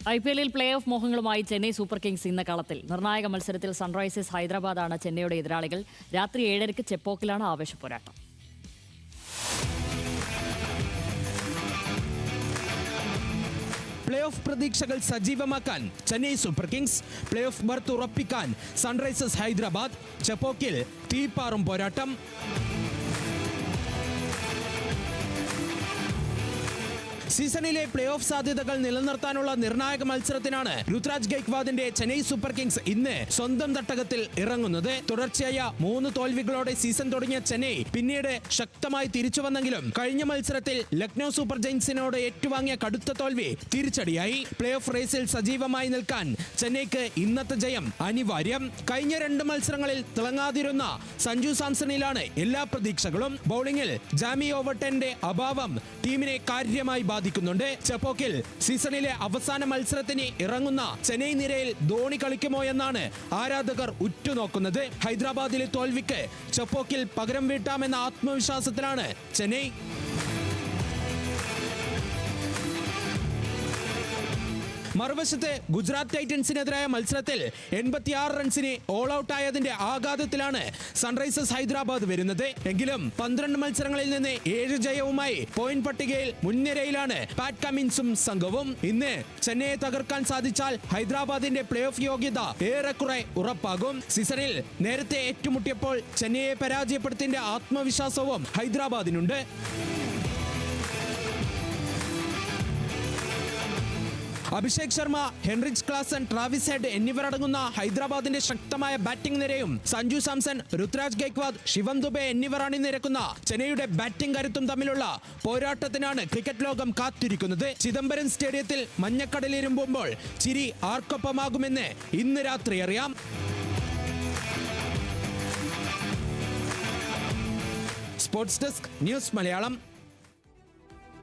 IPL play off മോഹങ്ങളുമായി Chennai Super Kings ഇന്ന് കളത്തിൽ. നിർണായക മത്സരത്തിൽ സൺറൈസേഴ്സ് ഹൈദരാബാദാണ് ചെന്നൈയുടെ എതിരാളികൾ. രാത്രി 7:30 ചെപ്പോക്കിലാണ് ആവേശപ്പോരാട്ടം. പ്ലേ ഓഫ് പ്രതീക്ഷകൾ സജീവമാക്കാൻ Chennai Super Kings, play off berth ഉറപ്പിക്കാൻ സൺറൈസേഴ്സ് ഹൈദരാബാദ്. ചെപ്പോക്കിൽ തീപ്പാറും പോരാട്ടം. സീസണിലെ പ്ലേ ഓഫ് സാധ്യതകൾ നിലനിർത്താനുള്ള നിർണായക മത്സരത്തിനാണ് രുതുരാജ് ഗൈക്വാദിന്റെ ചെന്നൈ സൂപ്പർ കിങ്സ് ഇന്ന് സ്വന്തം തട്ടകത്തിൽ ഇറങ്ങുന്നത്. തുടർച്ചയായ 3 തോൽവികളോടെ സീസൺ തുടങ്ങിയ ചെന്നൈ പിന്നീട് ശക്തമായി തിരിച്ചു വന്നെങ്കിലും കഴിഞ്ഞ മത്സരത്തിൽ ലക്നൌ സൂപ്പർ ജയൻസിനോട് ഏറ്റുവാങ്ങിയ കടുത്ത തോൽവി തിരിച്ചടിയായി. പ്ലേ ഓഫ് റേസിൽ സജീവമായി നിൽക്കാൻ ചെന്നൈക്ക് ഇന്നത്തെ ജയം അനിവാര്യം. കഴിഞ്ഞ 2 മത്സരങ്ങളിൽ തിളങ്ങാതിരുന്ന സഞ്ജു സാംസണിലാണ് എല്ലാ പ്രതീക്ഷകളും. ബൌളിംഗിൽ ജാമി ഓവർട്ടന്റെ അഭാവം ടീമിനെ കാര്യമായി ബാധിക്കുന്നുണ്ട്. ചെപ്പോക്കിൽ സീസണിലെ അവസാന മത്സരത്തിന് ഇറങ്ങുന്ന ചെന്നൈ നിരയിൽ ധോണി കളിക്കുമോ എന്നാണ് ആരാധകർ ഉറ്റുനോക്കുന്നത്. ഹൈദരാബാദിലെ തോൽവിക്ക് ചെപ്പോക്കിൽ പകരം വീട്ടാമെന്ന ആത്മവിശ്വാസത്തിലാണ് ചെന്നൈ. മറുവശത്ത് ഗുജറാത്ത് ടൈറ്റൻസിനെതിരായ മത്സരത്തിൽ 86 റൺസിന് ഓൾ ഔട്ട് ആയതിന്റെ ആഘാതത്തിലാണ് സൺറൈസേഴ്സ് ഹൈദരാബാദ് വരുന്നത്. എങ്കിലും 12 മത്സരങ്ങളിൽ നിന്ന് 7 ജയവുമായി പോയിന്റ് പട്ടികയിൽ മുൻനിരയിലാണ് പാറ്റ് കമിൻസും സംഘവും. ഇന്ന് ചെന്നൈയെ തകർക്കാൻ സാധിച്ചാൽ ഹൈദരാബാദിന്റെ പ്ലേ ഓഫ് യോഗ്യത ഏറെക്കുറെ ഉറപ്പാകും. സീസണിൽ നേരത്തെ ഏറ്റുമുട്ടിയപ്പോൾ ചെന്നൈയെ പരാജയപ്പെടുത്തിയ ആത്മവിശ്വാസവും ഹൈദരാബാദിനുണ്ട്. Abhishek Sharma, Heinrich Klaasen, Travis Head എന്നിവർ അടങ്ങുന്ന ഹൈദരാബാദിന്റെ ശക്തമായ ബാറ്റിംഗ് നിരയും സഞ്ജു സാംസൺ, രുതുരാജ് ഗൈക്വാദ്, ശിവം ദുബെ എന്നിവർ അണിനിരക്കുന്ന ചെന്നൈയുടെ ബാറ്റിംഗ് കരുത്തും തമ്മിലുള്ള പോരാട്ടത്തിനാണ് ക്രിക്കറ്റ് ലോകം കാത്തിരിക്കുന്നത്. ചിദംബരം സ്റ്റേഡിയത്തിൽ മഞ്ഞക്കടലിരുമ്പുമ്പോൾ ചിരി ആർക്കൊപ്പമാകുമെന്ന് ഇന്ന് രാത്രി അറിയാം. Sports desk, news Malayalam.